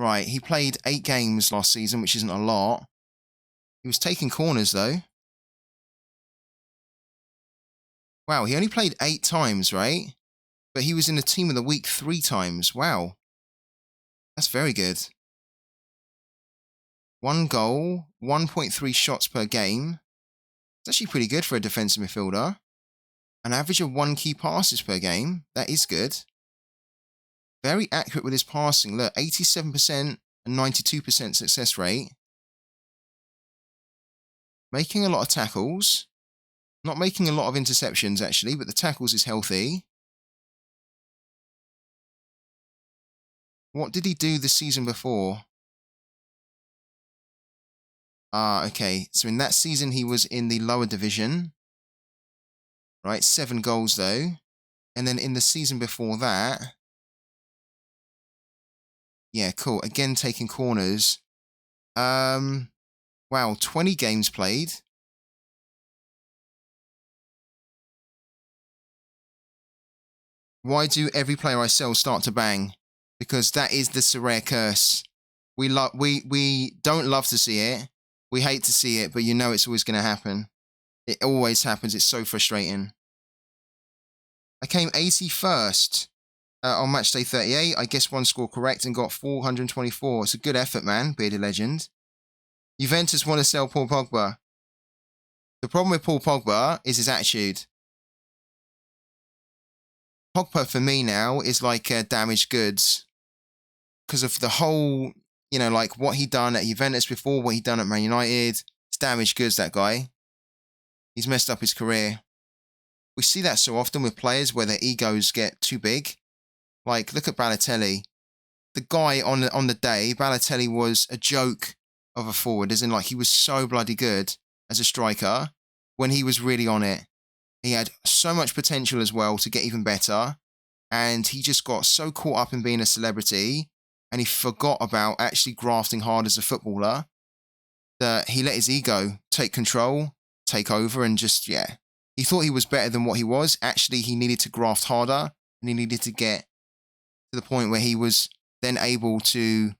Right, he played 8 games last season, which isn't a lot. He was taking corners, though. Wow, he only played 8 times, right? But he was in the team of the week 3 times. Wow. That's very good. 1 goal, 1.3 shots per game. It's actually pretty good for a defensive midfielder. An average of 1 key passes per game. That is good. Very accurate with his passing. Look, 87% and 92% success rate. Making a lot of tackles. Not making a lot of interceptions, actually, but the tackles is healthy. What did he do the season before? Okay. So in that season, he was in the lower division. Right, 7 goals, though. And then in the season before that... Yeah, cool. Again, taking corners. Wow, 20 games played. Why do every player I sell start to bang? Because that is the Sorare curse. We don't love to see it. We hate to see it, but you know it's always going to happen. It always happens. It's so frustrating. I came 81st on match day 38. I guessed 1 score correct and got 424. It's a good effort, man, Bearded Legend. Juventus want to sell Paul Pogba. The problem with Paul Pogba is his attitude. Pogba, for me now, is like damaged goods. Because of the whole, you know, like what he done at Juventus before, what he done at Man United. It's damaged goods, that guy. He's messed up his career. We see that so often with players where their egos get too big. Like, look at Balotelli. The guy on the day, Balotelli was a joke of a forward, as in like he was so bloody good as a striker when he was really on it. He had so much potential as well to get even better. And he just got so caught up in being a celebrity and he forgot about actually grafting hard as a footballer that he let his ego take control, take over, and just, yeah. He thought he was better than what he was. Actually, he needed to graft harder and he needed to get to the point where he was then able to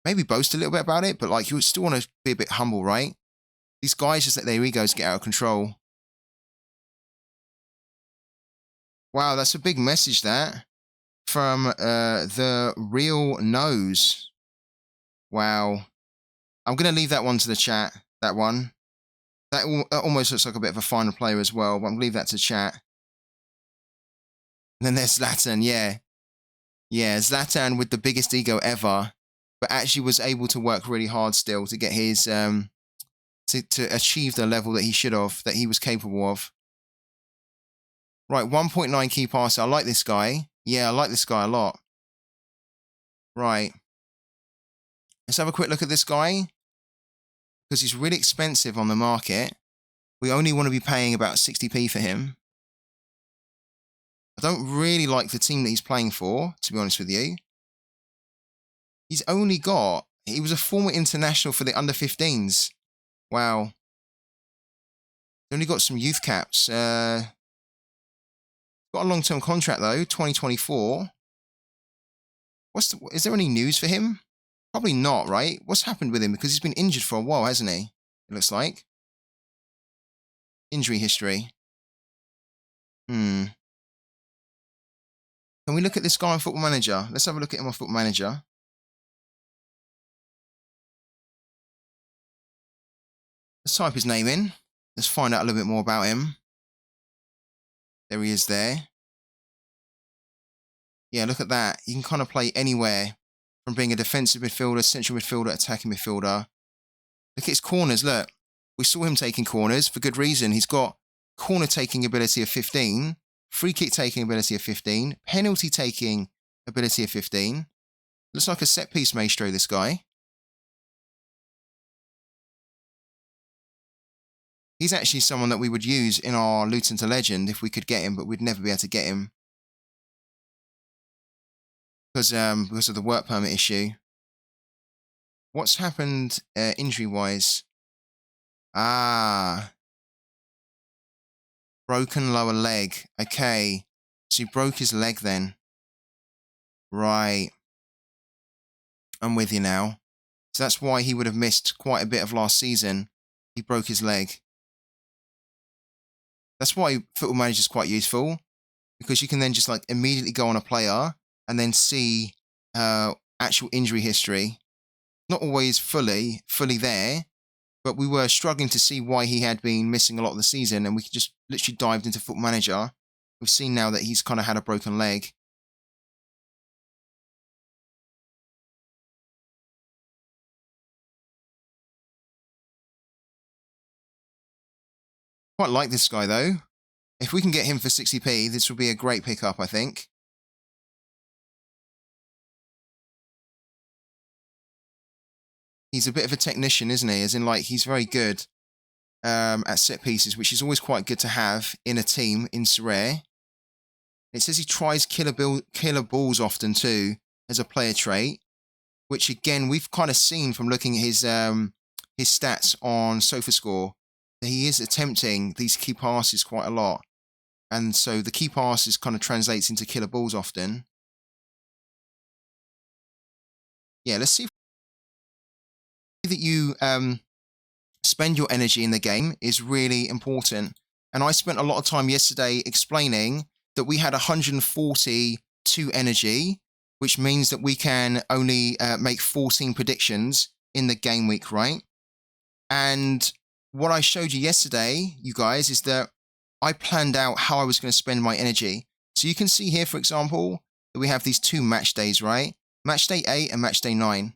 maybe boast a little bit about it, but like you still want to be a bit humble, right? These guys just let their egos get out of control. Wow, that's a big message, that. From the Real Nose. Wow. I'm going to leave that one to the chat, that one. That almost looks like a bit of a final player as well, but I'm going to leave that to chat. And then there's Zlatan, yeah. Yeah, Zlatan with the biggest ego ever, but actually was able to work really hard still to get his... to achieve the level that he should have, that he was capable of. Right, 1.9 key passer. I like this guy. Yeah, I like this guy a lot. Right. Let's have a quick look at this guy. Because he's really expensive on the market. We only want to be paying about 60p for him. I don't really like the team that he's playing for, to be honest with you. He's only got... He was a former international for the under-15s. Wow. He only got some youth caps. Got a long-term contract, though, 2024. Is there any news for him? Probably not, right? What's happened with him? Because he's been injured for a while, hasn't he? It looks like. Injury history. Can we look at this guy on Football Manager? Let's have a look at him on Football Manager. Let's type his name in. Let's find out a little bit more about him. There he is there. Yeah, look at that. He can kind of play anywhere. From being a defensive midfielder, central midfielder, attacking midfielder. Look at his corners, look. We saw him taking corners for good reason. He's got corner taking ability of 15, free kick taking ability of 15, penalty taking ability of 15. Looks like a set piece maestro, this guy. He's actually someone that we would use in our Luton to Legend if we could get him, but we'd never be able to get him. Because of the work permit issue. What's happened injury-wise? Broken lower leg. Okay. So he broke his leg then. Right. I'm with you now. So that's why he would have missed quite a bit of last season. He broke his leg. That's why Football Manager is quite useful, because you can then just like immediately go on a player and then see actual injury history. Not always fully there, but we were struggling to see why he had been missing a lot of the season, and we just literally dived into Football Manager. We've seen now that he's kind of had a broken leg. Quite like this guy though. If we can get him for 60p, this will be a great pickup, I think. He's a bit of a technician, isn't he? As in, like, he's very good at set pieces, which is always quite good to have in a team in Sorare. It says he tries killer balls often too as a player trait, which again we've kind of seen from looking at his stats on SofaScore that he is attempting these key passes quite a lot, and so the key passes kind of translates into killer balls often. Yeah, let's see that you spend your energy in the game is really important. And I spent a lot of time yesterday explaining that we had 142 energy, which means that we can only make 14 predictions in the game week, right? And what I showed you yesterday, you guys, is that I planned out how I was going to spend my energy. So you can see here, for example, that we have these two match days, right? Match day 8 and match day 9.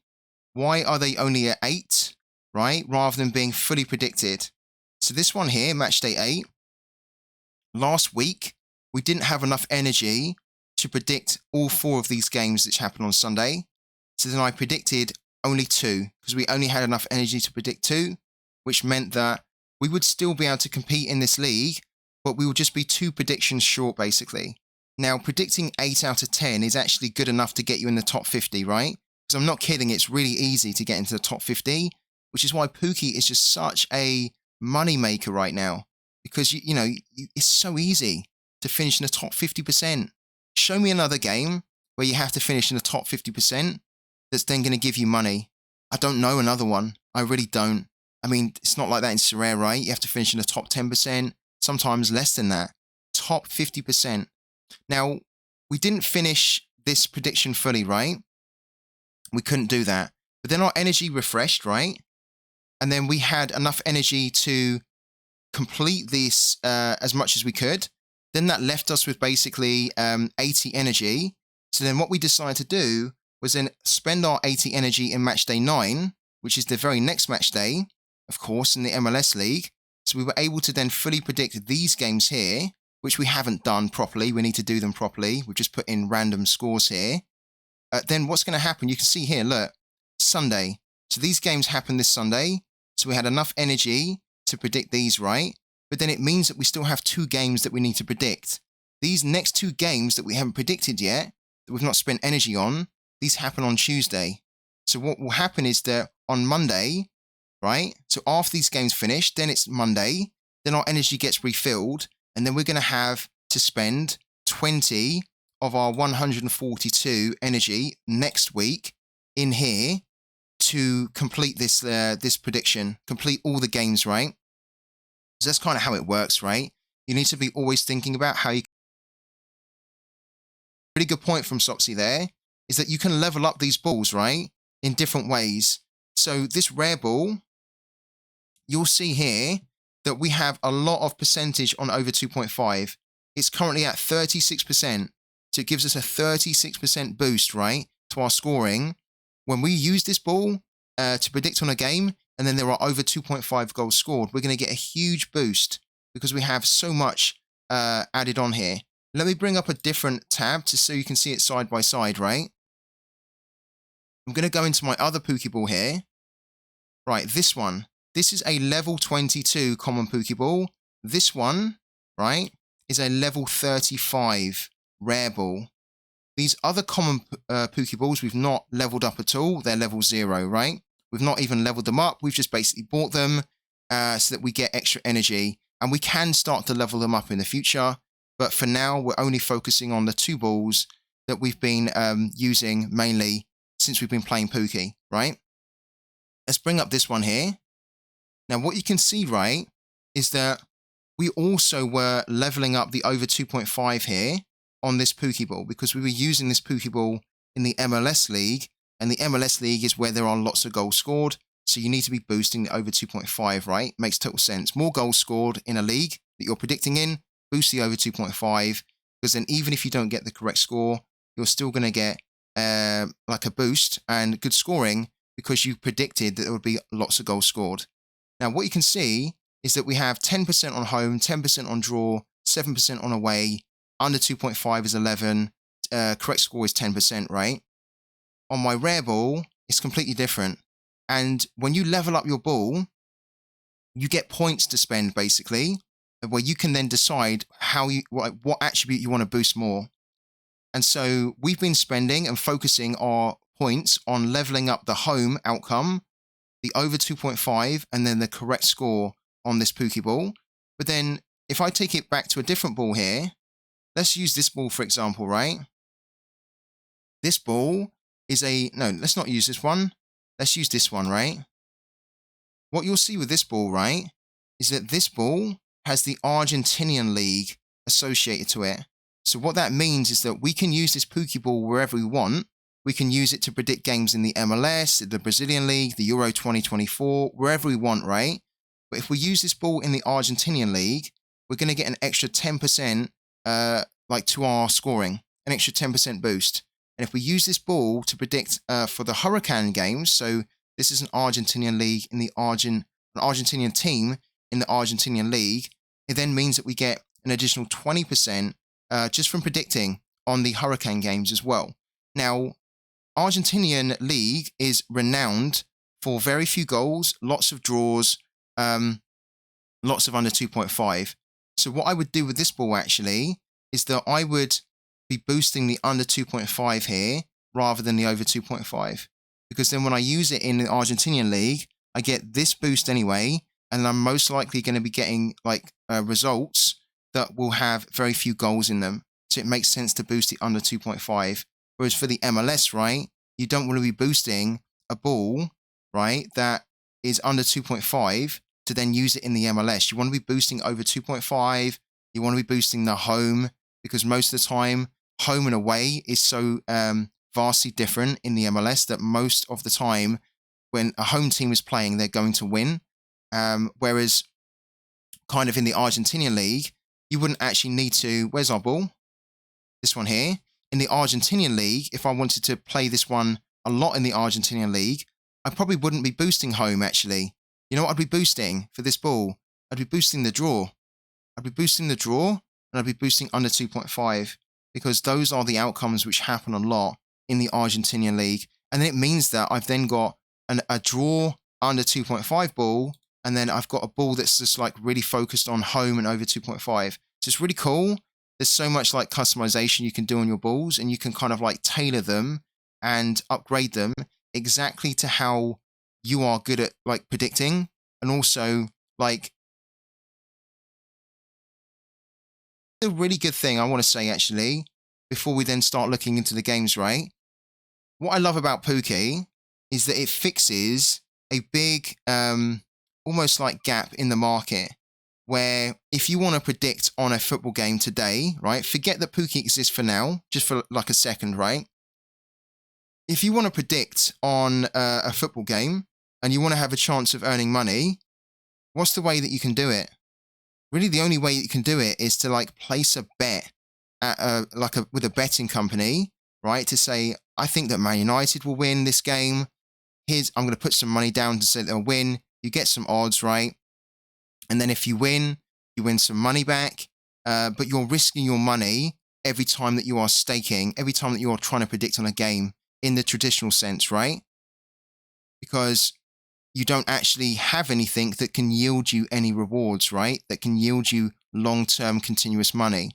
Why are they only at 8, right? Rather than being fully predicted. So this one here, match day 8, last week, we didn't have enough energy to predict all 4 of these games which happened on Sunday. So then I predicted only 2, because we only had enough energy to predict 2, which meant that we would still be able to compete in this league, but we would just be 2 predictions short, basically. Now, predicting 8 out of 10 is actually good enough to get you in the top 50, right? Because I'm not kidding, it's really easy to get into the top 50, which is why Pookie is just such a money maker right now. Because, you know, it's so easy to finish in the top 50%. Show me another game where you have to finish in the top 50% that's then going to give you money. I don't know another one. I really don't. I mean, it's not like that in Sorare, right? You have to finish in the top 10%, sometimes less than that. Top 50%. Now, we didn't finish this prediction fully, right? We couldn't do that. But then our energy refreshed, right? And then we had enough energy to complete this as much as we could. Then that left us with basically 80 energy. So then what we decided to do was then spend our 80 energy in match day 9, which is the very next match day, of course, in the MLS League. So we were able to then fully predict these games here, which we haven't done properly. We need to do them properly. We've just put in random scores here. Then what's going to happen? You can see here, look, Sunday. So these games happen this Sunday. So we had enough energy to predict these, right? But then it means that we still have 2 games that we need to predict. These next 2 games that we haven't predicted yet, that we've not spent energy on, these happen on Tuesday. So what will happen is that on Monday, right? So after these games finish, then it's Monday, then our energy gets refilled, and then we're going to have to spend 20 of our 142 energy next week in here to complete this this prediction, complete all the games, right? So that's kind of how it works, right? You need to be always thinking about how you... Really good point from Sopsy there, is that you can level up these balls, right? In different ways. So this rare ball, you'll see here that we have a lot of percentage on over 2.5. It's currently at 36%. So it gives us a 36% boost, right, to our scoring. When we use this ball to predict on a game, and then there are over 2.5 goals scored, we're going to get a huge boost because we have so much added on here. Let me bring up a different tab so you can see it side by side, right? I'm going to go into my other Pokeball here. Right, this one. This is a level 22 common Pokeball. This one, right, is a level 35 rare ball. These other common Pokeballs we've not leveled up at all. They're level 0, right? We've not even leveled them up. We've just basically bought them so that we get extra energy. And we can start to level them up in the future. But for now, we're only focusing on the 2 balls that we've been using mainly since we've been playing Pookie, right? Let's bring up this one here. Now, what you can see, right, is that we also were leveling up the over 2.5 here on this Pokeball because we were using this Pokeball in the MLS League, and the MLS League is where there are lots of goals scored, so you need to be boosting the over 2.5, right? Makes total sense. More goals scored in a league that you're predicting in, boost the over 2.5, because then even if you don't get the correct score, you're still going to get like a boost and good scoring because you predicted that there would be lots of goals scored. Now, what you can see is that we have 10% on home, 10% on draw, 7% on away, under 2.5 is 11, correct score is 10%, right? On my rare ball, it's completely different. And when you level up your ball, you get points to spend, basically, where you can then decide what attribute you want to boost more. And so we've been spending and focusing our points on leveling up the home outcome, the over 2.5, and then the correct score on this Pokeball. But then if I take it back to a different ball here, let's use this ball, for example, right? This ball is no, let's not use this one. Let's use this one, right? What you'll see with this ball, right, is that this ball has the Argentinian League associated to it. So what that means is that we can use this Pokeball wherever we want. We can use it to predict games in the MLS, the Brazilian League, the Euro 2024, wherever we want, right? But if we use this ball in the Argentinian League, we're going to get an extra 10% to our scoring, an extra 10% boost. And if we use this ball to predict for the Hurricane games, so this is an Argentinian League in the an Argentinian team in the Argentinian League, it then means that we get an additional 20% just from predicting on the Hurricane games as well. Now, Argentinian League is renowned for very few goals, lots of draws, lots of under 2.5. So what I would do with this ball actually is that I would be boosting the under 2.5 here rather than the over 2.5. Because then when I use it in the Argentinian League, I get this boost anyway, and I'm most likely going to be getting results that will have very few goals in them. So it makes sense to boost the under 2.5. Whereas for the MLS, right, you don't want to be boosting a ball, right, that is under 2.5 to then use it in the MLS. You want to be boosting over 2.5. You want to be boosting the home because most of the time, home and away is so vastly different in the MLS that most of the time when a home team is playing, they're going to win. Whereas kind of in the Argentinian League, you wouldn't actually need to... Where's our ball? This one here. In the Argentinian League, if I wanted to play this one a lot in the Argentinian League, I probably wouldn't be boosting home, actually. You know what I'd be boosting for this ball? I'd be boosting the draw. I'd be boosting the draw, and I'd be boosting under 2.5, because those are the outcomes which happen a lot in the Argentinian League. And then it means that I've then got a draw under 2.5 ball, and then I've got a ball that's just like really focused on home and over 2.5. So it's really cool. There's so much like customization you can do on your balls, and you can kind of like tailor them and upgrade them exactly to how you are good at like predicting. And also like the really good thing I want to say actually, before we then start looking into the games, right? What I love about Pookie is that it fixes a big, almost like gap in the market, where if you want to predict on a football game today, right, forget that Pookie exists for now, just for like a second, right? If you want to predict on a football game and you want to have a chance of earning money, what's the way that you can do it? Really, the only way you can do it is to like place a bet at with a betting company, right? To say, I think that Man United will win this game. I'm going to put some money down to say they'll win. You get some odds, right? And then if you win some money back. But you're risking your money every time that you are staking, every time that you are trying to predict on a game in the traditional sense, right? Because you don't actually have anything that can yield you any rewards, right? That can yield you long-term continuous money.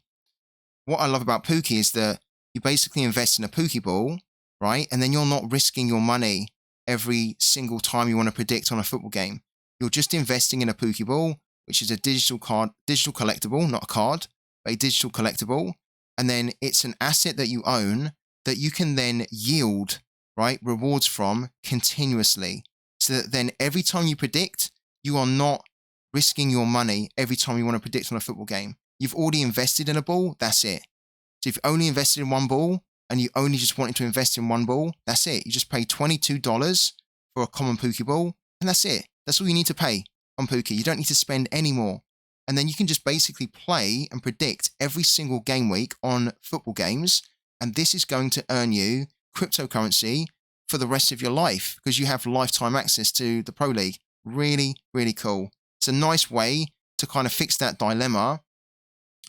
What I love about Pookie is that you basically invest in a Pokeball, right? And then you're not risking your money every single time you want to predict on a football game. You're just investing in a Pokeball, which is a digital collectible, not a card, but a digital collectible. And then it's an asset that you own that you can then yield right, rewards from continuously. So that then every time you predict, you are not risking your money every time you want to predict on a football game. You've already invested in a ball, that's it. So if you've only invested in one ball and you only just wanted to invest in one ball, that's it. You just pay $22 for a common Pookie ball, and that's it. That's all you need to pay on Pookie. You don't need to spend any more. And then you can just basically play and predict every single game week on football games, and this is going to earn you cryptocurrency for the rest of your life because you have lifetime access to the Pro League. Really, really cool. It's a nice way to kind of fix that dilemma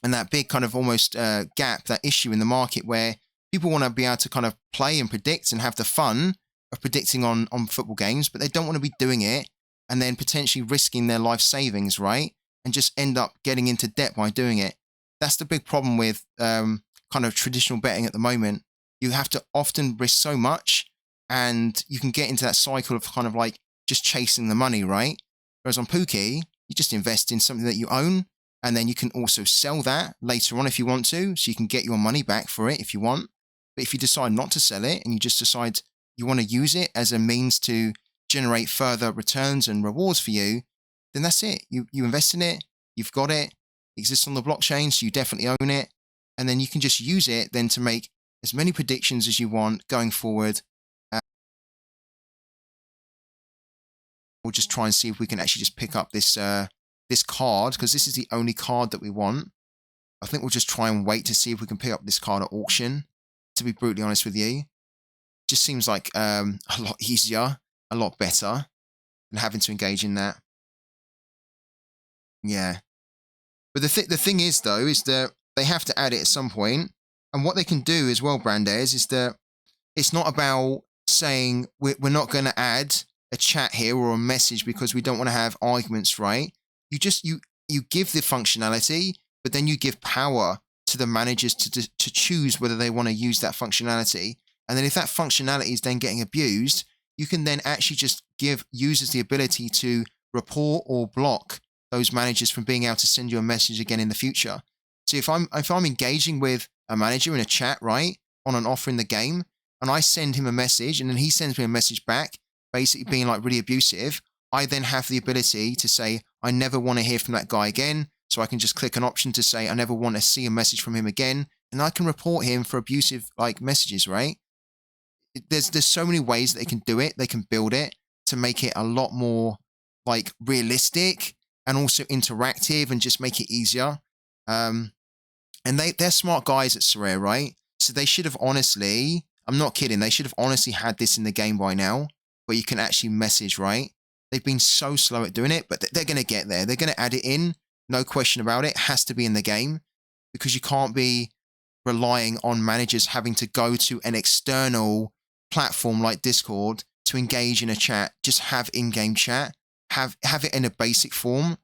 and that big kind of almost gap, that issue in the market where people want to be able to kind of play and predict and have the fun of predicting on football games, but they don't want to be doing it and then potentially risking their life savings, right? And just end up getting into debt by doing it. That's the big problem with kind of traditional betting at the moment. You have to often risk so much and you can get into that cycle of kind of like just chasing the money, right? Whereas on Pookie, you just invest in something that you own, and then you can also sell that later on if you want to, so you can get your money back for it if you want. But if you decide not to sell it and you just decide you want to use it as a means to generate further returns and rewards for you, then that's it. You invest in it, you've got it, it exists on the blockchain, so you definitely own it, and then you can just use it then to make as many predictions as you want going forward. We'll just try and see if we can actually just pick up this this card, because this is the only card that we want. I think we'll just try and wait to see if we can pick up this card at auction, to be brutally honest with you. Just seems like a lot easier, a lot better than having to engage in that. Yeah. But the thing is, though, is that they have to add it at some point. And what they can do as well, Brandes, is that it's not about saying we're not going to add a chat here or a message because we don't want to have arguments, right? You just you give the functionality, but then you give power to the managers to choose whether they want to use that functionality. And then if that functionality is then getting abused, you can then actually just give users the ability to report or block those managers from being able to send you a message again in the future. So if I'm engaging with a manager in a chat, right, on an offer in the game, and I send him a message and then he sends me a message back, basically being like really abusive, I then have the ability to say, I never want to hear from that guy again. So I can just click an option to say, I never want to see a message from him again. And I can report him for abusive like messages, right? There's so many ways that they can do it. They can build it to make it a lot more like realistic and also interactive and just make it easier. And they're smart guys at Sorare, right? So they should have honestly, I'm not kidding, they should have honestly had this in the game by now, where you can actually message, right? They've been so slow at doing it, but they're going to get there. They're going to add it in, no question about it. It has to be in the game, because you can't be relying on managers having to go to an external platform like Discord to engage in a chat. Just have in-game chat. Have it in a basic form.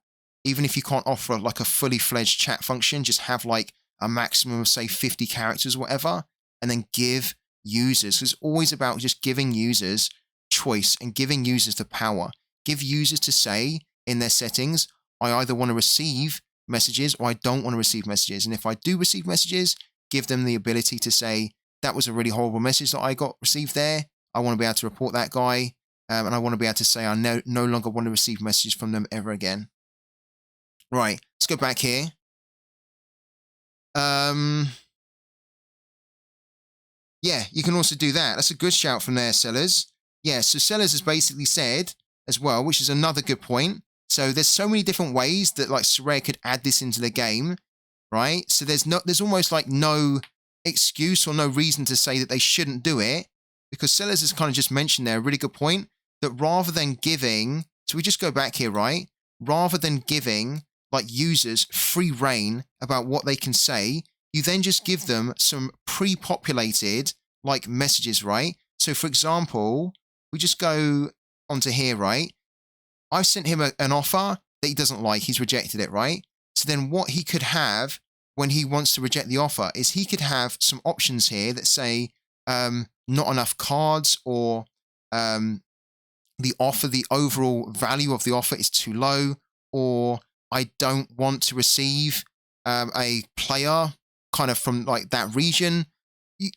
Even if you can't offer like a fully fledged chat function, just have like a maximum of say 50 characters or whatever, and then give users, it's always about just giving users choice and giving users the power. Give users to say in their settings, I either want to receive messages or I don't want to receive messages. And if I do receive messages, give them the ability to say, that was a really horrible message that I got received there. I want to be able to report that guy. And I want to be able to say I no longer want to receive messages from them ever again. Right, let's go back here. Yeah, you can also do that. That's a good shout from there, Sellers. Yeah, so Sellers has basically said as well, which is another good point. So there's so many different ways that like Sorare could add this into the game, right? So there's almost like no excuse or no reason to say that they shouldn't do it, because Sellers has kind of just mentioned there a really good point that rather than giving, so we just go back here, right? Rather than giving like users free reign about what they can say, you then just give them some pre-populated like messages, right? So for example, we just go onto here, right? I've sent him an offer that he doesn't like. He's rejected it, right? So then what he could have when he wants to reject the offer is he could have some options here that say not enough cards, or the overall value of the offer is too low, or I don't want to receive a player kind of from like that region.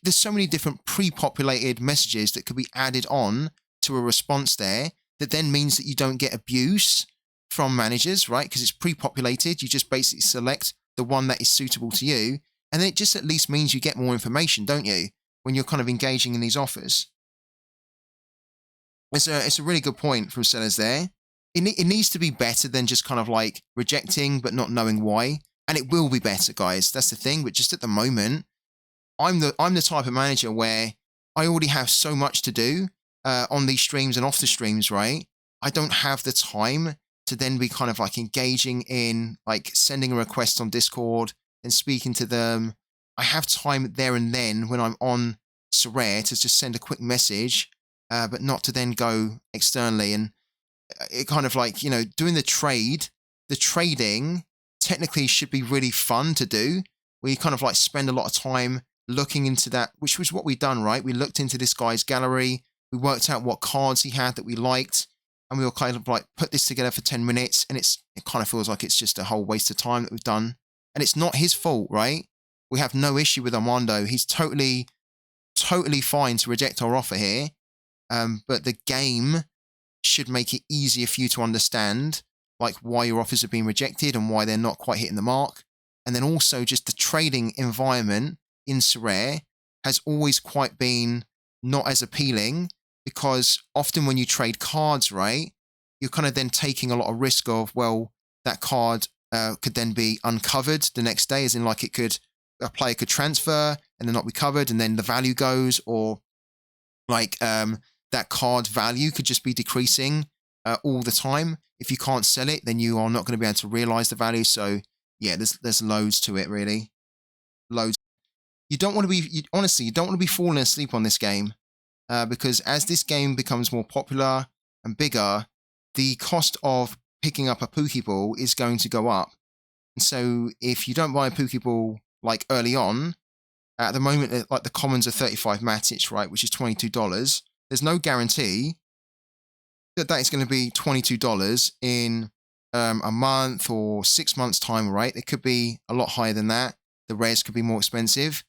there's so many different pre-populated messages that could be added on to a response there that then means that you don't get abuse from managers, right? Because it's pre-populated. You just basically select the one that is suitable to you. And then it just at least means you get more information, don't you? When you're kind of engaging in these offers. It's a really good point from sellers there. It needs to be better than just kind of like rejecting but not knowing why. And it will be better, guys. That's the thing. But just at the moment, I'm the type of manager where I already have so much to do on these streams and off the streams, right? I don't have the time to then be kind of like engaging in like sending a request on Discord and speaking to them. I have time there and then when I'm on Sorare to just send a quick message, but not to then go externally. And it kind of like, doing the trading technically should be really fun to do, where you kind of like spend a lot of time looking into that, which was what we've done, right? We looked into this guy's gallery, we worked out what cards he had that we liked, and we were kind of like put this together for 10 minutes, and it kind of feels like it's just a whole waste of time that we've done. And it's not his fault, right? We have no issue with Armando. He's totally fine to reject our offer here. But the game should make it easier for you to understand like why your offers are being rejected and why they're not quite hitting the mark. And then also just the trading environment in Sorare has always quite been not as appealing, because often when you trade cards, right, you're kind of then taking a lot of risk of, well, that card could then be uncovered the next day, as in like a player could transfer and then not be covered, and then the value goes, or like that card value could just be decreasing all the time. If you can't sell it, then you are not going to be able to realize the value. So yeah, there's loads to it, really. Loads. You don't want to be, honestly, you don't want to be falling asleep on this game, because as this game becomes more popular and bigger, the cost of picking up a Pokeball is going to go up. And so if you don't buy a Pokeball like early on, at the moment, like the commons are 35 Matic, right, which is $22. There's no guarantee that is going to be $22 in a month or 6 months' time, right? It could be a lot higher than that. The rares could be more expensive.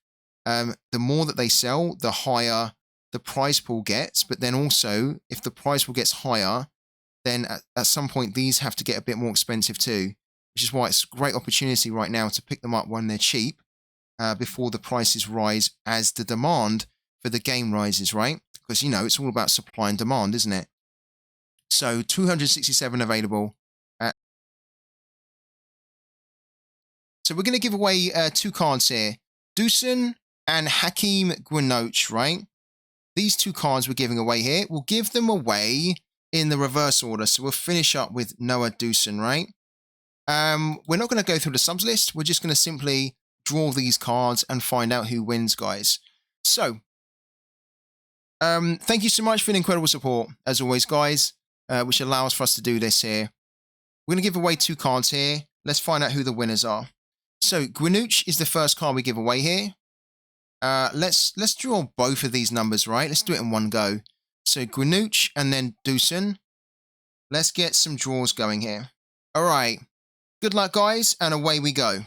The more that they sell, the higher the prize pool gets. But then also, if the prize pool gets higher, then at some point, these have to get a bit more expensive too, which is why it's a great opportunity right now to pick them up when they're cheap, before the prices rise as the demand for the game rises, right? Because, it's all about supply and demand, isn't it? So 267 available. So we're going to give away 2 cards here. Dusan and Hakeem Gwinoch, right? These 2 cards we're giving away here. We'll give them away in the reverse order. So we'll finish up with Noah Dusan, right? We're not going to go through the subs list. We're just going to simply draw these cards and find out who wins, guys. So, thank you so much for the incredible support, as always, guys, which allows for us to do this here. We're going to give away 2 cards here. Let's find out who the winners are. So, Gwinoch is the first card we give away here. Let's draw both of these numbers, right? Let's do it in one go. So, Gwinoch and then Dusan. Let's get some draws going here. All right. Good luck, guys, and away we go.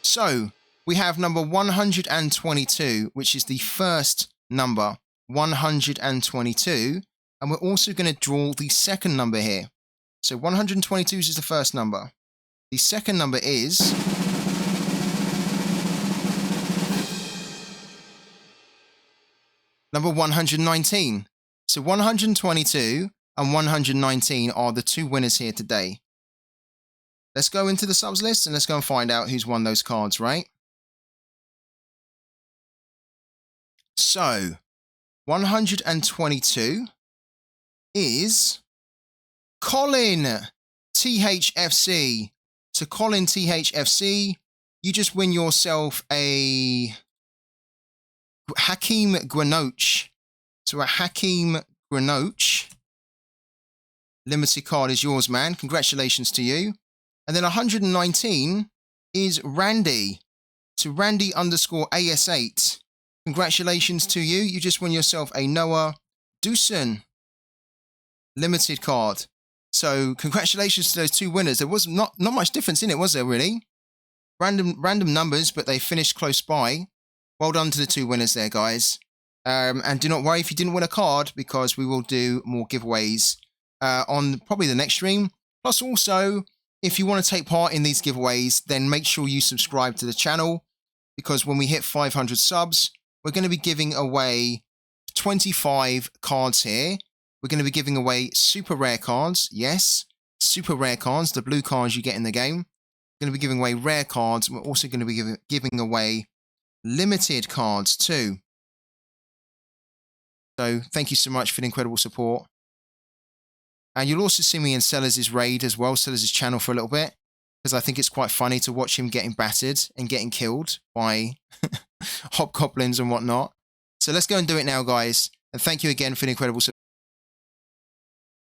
So, we have number 122, which is the first number, 122. And we're also going to draw the second number here. So 122 is the first number. The second number is number 119. So 122 and 119 are the 2 winners here today. Let's go into the subs list and let's go and find out who's won those cards, right? So 122 is Colin THFC. So Colin THFC, you just win yourself a Hakeem Gwinoch. So a Hakeem Gwinoch limited card is yours, man. Congratulations to you. And then 119 is Randy. So Randy _ AS8. Congratulations to you. You just won yourself a Noah Dusan limited card. So congratulations to those 2 winners. There was not much difference in it, was there, really? random numbers, but they finished close by. Well done to the 2 winners there, guys. And do not worry if you didn't win a card, because we will do more giveaways on probably the next stream. Plus also, if you want to take part in these giveaways, then make sure you subscribe to the channel, because when we hit 500 subs, we're going to be giving away 25 cards here. We're going to be giving away super rare cards. Yes, super rare cards, the blue cards you get in the game. We're going to be giving away rare cards. We're also going to be giving away limited cards too. So thank you so much for the incredible support. And you'll also see me in Sellers' raid as well, Sellers' channel for a little bit, because I think it's quite funny to watch him getting battered and getting killed by hobgoblins and whatnot. So let's go and do it now, guys. And thank you again for the incredible support.